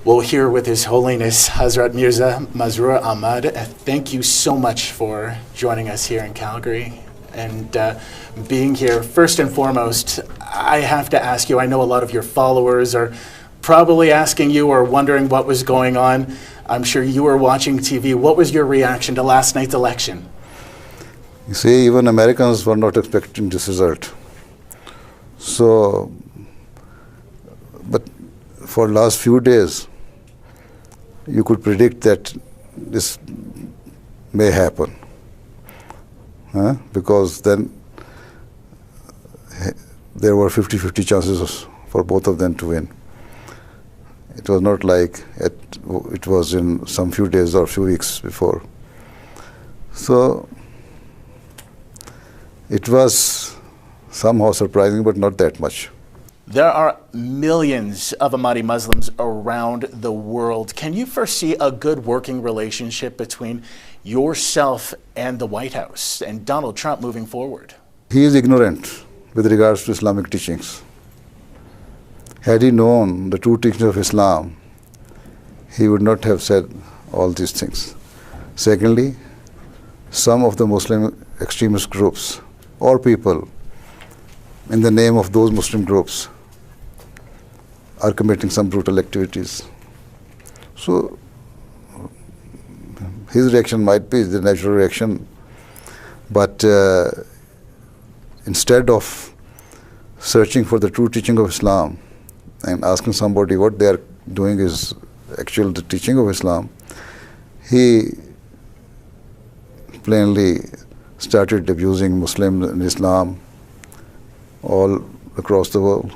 Well, here with His Holiness Hazrat Mirza Masroor Ahmad, thank you so much for joining us here in Calgary and being here. First and foremost, I have to ask you, I know a lot of your followers are probably asking you or wondering what was going on. I'm sure you were watching TV. What was your reaction to last night's election? You see, even Americans were not expecting this result. So, but for last few days, you could predict that this may happen, because then there were 50-50 chances for both of them to win. It was not like it was in some few days or few weeks before. So it was somehow surprising, but not that much. There are millions of Ahmadi Muslims around the world. Can you foresee a good working relationship between yourself and the White House and Donald Trump moving forward? He is ignorant with regards to Islamic teachings. Had he known the true teachings of Islam, he would not have said all these things. Secondly, some of the Muslim extremist groups or people in the name of those Muslim groups are committing some brutal activities. So his reaction might be the natural reaction, but instead of searching for the true teaching of Islam and asking somebody what they are doing is actually the teaching of Islam, he plainly started abusing Muslims and Islam all across the world,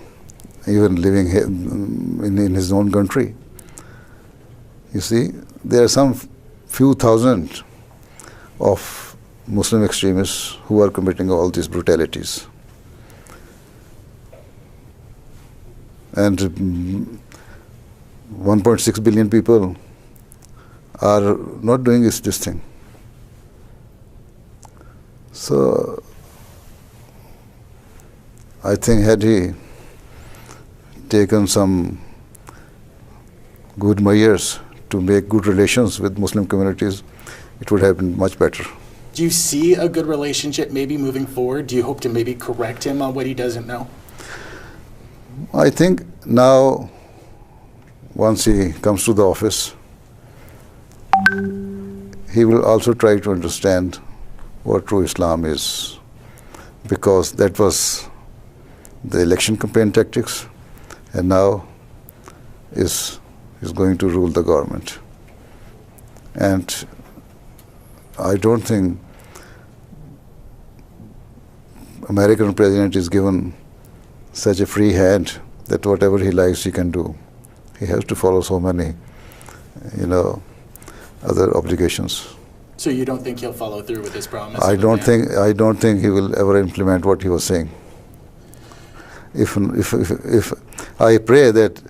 even living in his own country. You see, there are some few thousand of Muslim extremists who are committing all these brutalities. And 1.6 billion people are not doing this thing. So I think had he taken some good measures to make good relations with Muslim communities, it would have been much better. Do you see a good relationship maybe moving forward? Do you hope to maybe correct him on what he doesn't know? I think now, once he comes to the office, he will also try to understand what true Islam is, because that was the election campaign tactics, and now is going to rule the government. And I don't think American president is given such a free hand that whatever he likes he can do. He has to follow so many, other obligations. So you don't think he'll follow through with his promise? I don't think he will ever implement what he was saying. If I pray that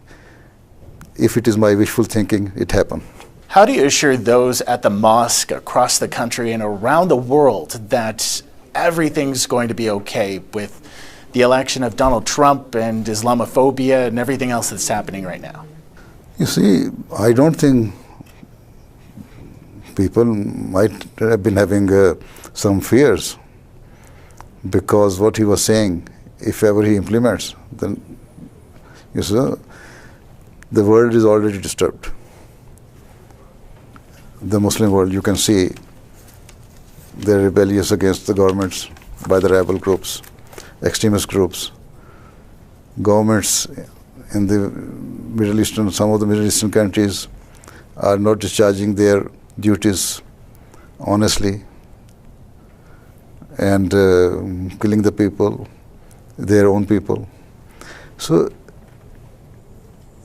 if it is my wishful thinking, it happen. How do you assure those at the mosque across the country and around the world that everything's going to be okay with the election of Donald Trump and Islamophobia and everything else that's happening right now? You see, I don't think people might have been having some fears, because what he was saying, if ever he implements, then you see, the world is already disturbed. The Muslim world, you can see they're rebellious against the governments by the rebel groups, extremist groups. Governments in the Middle Eastern, some of the Middle Eastern countries are not discharging their duties honestly and killing the people, their own people. So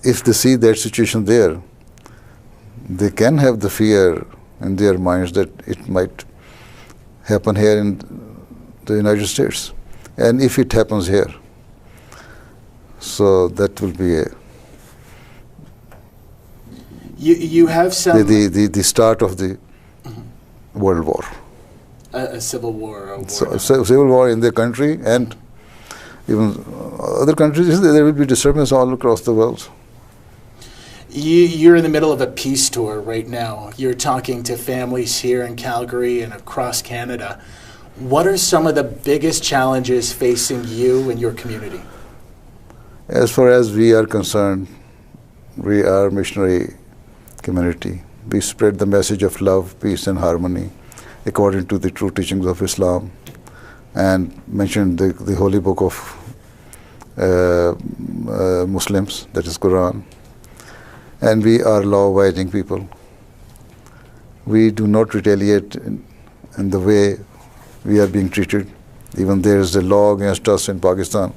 if they see that situation there, they can have the fear in their minds that it might happen here in the United States. And if it happens here, so that will be a You have some the start of the world war. A civil war. A war. Civil war in their country, and even other countries. There will be disturbance all across the world. You're in the middle of a peace tour right now. You're talking to families here in Calgary and across Canada. What are some of the biggest challenges facing you and your community? As far as we are concerned, we are a missionary community. We spread the message of love, peace and harmony according to the true teachings of Islam, and mentioned the holy book of Muslims, that is Quran. And we are law-abiding people. We do not retaliate in the way we are being treated. Even there is a law against us in Pakistan,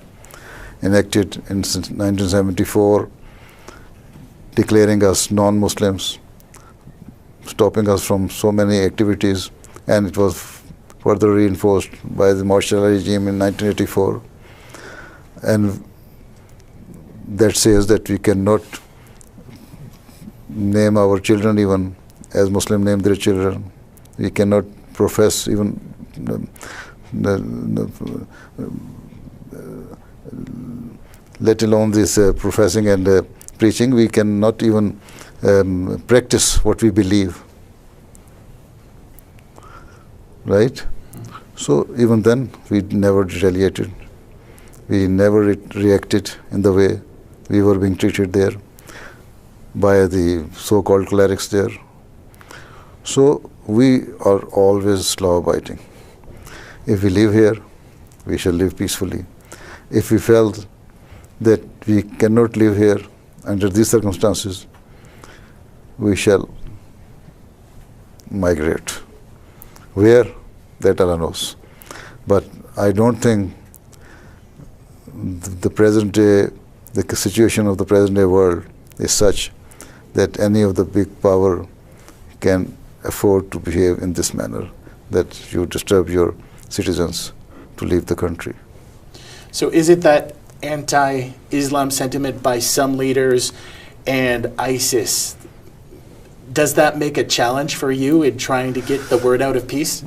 enacted in 1974, declaring us non-Muslims, stopping us from so many activities, and it was further reinforced by the martial law regime in 1984. And that says that we cannot name our children even as Muslim name their children. We cannot profess even let alone this professing and preaching. We cannot even practice what we believe, right? So even then we never retaliated. We never reacted in the way we were being treated there by the so-called clerics there. So we are always law-abiding. If we live here, we shall live peacefully. If we felt that we cannot live here under these circumstances, we shall migrate. Where? That Allah knows. But I don't think the present day, the situation of the present day world is such that any of the big power can afford to behave in this manner, that you disturb your citizens to leave the country. So is it that anti-Islam sentiment by some leaders and ISIS, does that make a challenge for you in trying to get the word out of peace?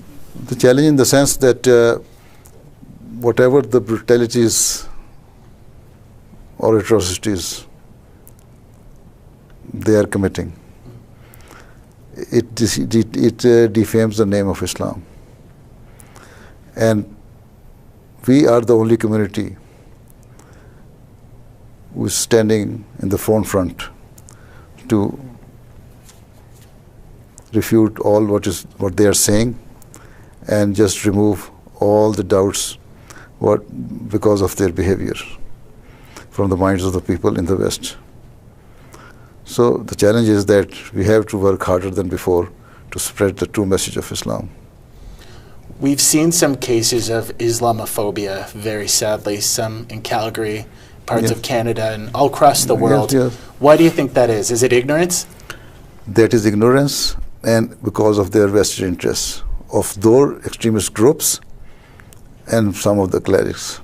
The challenge in the sense that whatever the brutalities or atrocities they are committing, it defames the name of Islam. And we are the only community who is standing in the front to refute all what they are saying and just remove all the doubts because of their behavior from the minds of the people in the West. So the challenge is that we have to work harder than before to spread the true message of Islam. We've seen some cases of Islamophobia, very sadly, some in Calgary, parts of Canada, and all across the world. Yes. Why do you think that is? Is it ignorance? That is ignorance, and because of their vested interests of those extremist groups and some of the clerics.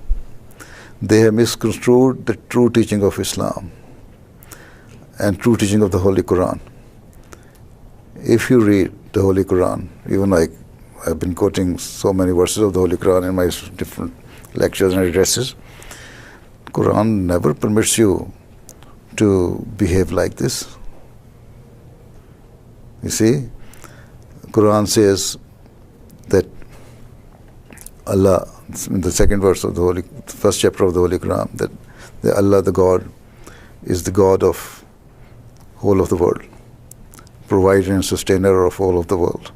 They have misconstrued the true teaching of Islam and true teaching of the Holy Quran. If you read the Holy Quran, even I've been quoting so many verses of the Holy Quran in my different lectures and addresses, Quran never permits you to behave like this. You see, Quran says that Allah, in the second verse of the first chapter of the Holy Quran, that Allah, the God, is the God of whole of the world, provider and sustainer of all of the world.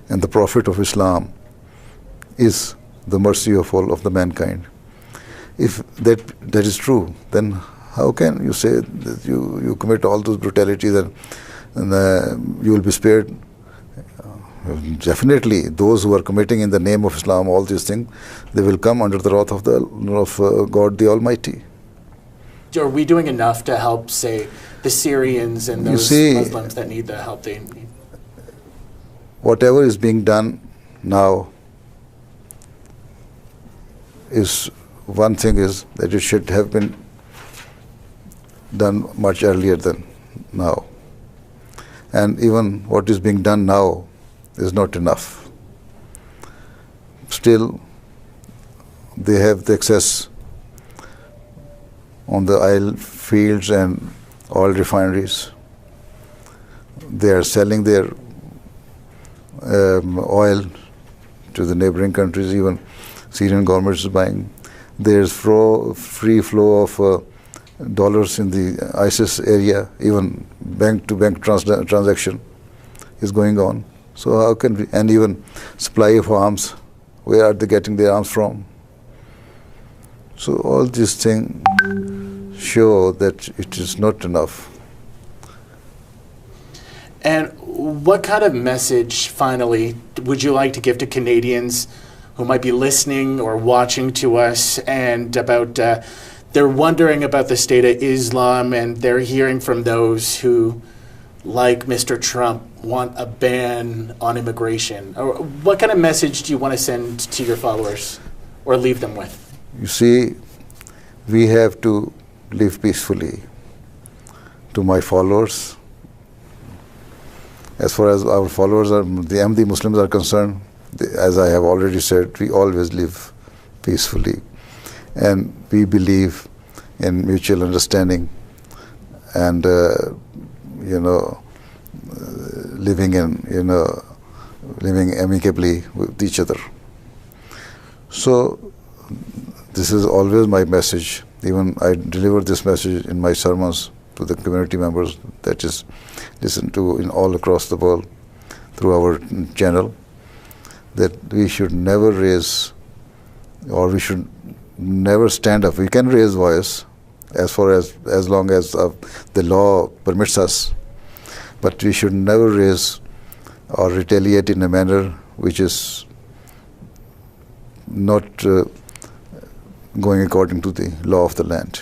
And the Prophet of Islam is the mercy of all of the mankind. If that is true, then how can you say that you commit all those brutalities and you will be spared? Definitely, those who are committing in the name of Islam all these things, they will come under the wrath of God the Almighty. Are we doing enough to help, say, the Syrians and those Muslims that need the help they need? Whatever is being done now is one thing is that it should have been done much earlier than now. And even what is being done now is not enough. Still, they have the access on the oil fields and oil refineries. they are selling their oil to the neighboring countries. Even Syrian government is buying. There's free flow of dollars in the ISIS area. Even bank-to-bank transaction is going on. So how can we, and even supply of arms, where are they getting their arms from? So all these things show that it is not enough. And what kind of message, finally, would you like to give to Canadians who might be listening or watching to us, and about they're wondering about the state of Islam, and they're hearing from those who, like Mr. Trump, want a ban on immigration? Or what kind of message do you want to send to your followers or leave them with? You see, we have to live peacefully. To my followers, as far as our followers are, the Ahmadi Muslims are concerned, as I have already said, we always live peacefully. And we believe in mutual understanding and, living amicably with each other. So this is always my message. Even I deliver this message in my sermons to the community members, that is listened to in all across the world through our channel, that we should never raise, or we should never stand up. We can raise voice as long as the law permits us, but we should never raise or retaliate in a manner which is not going according to the law of the land.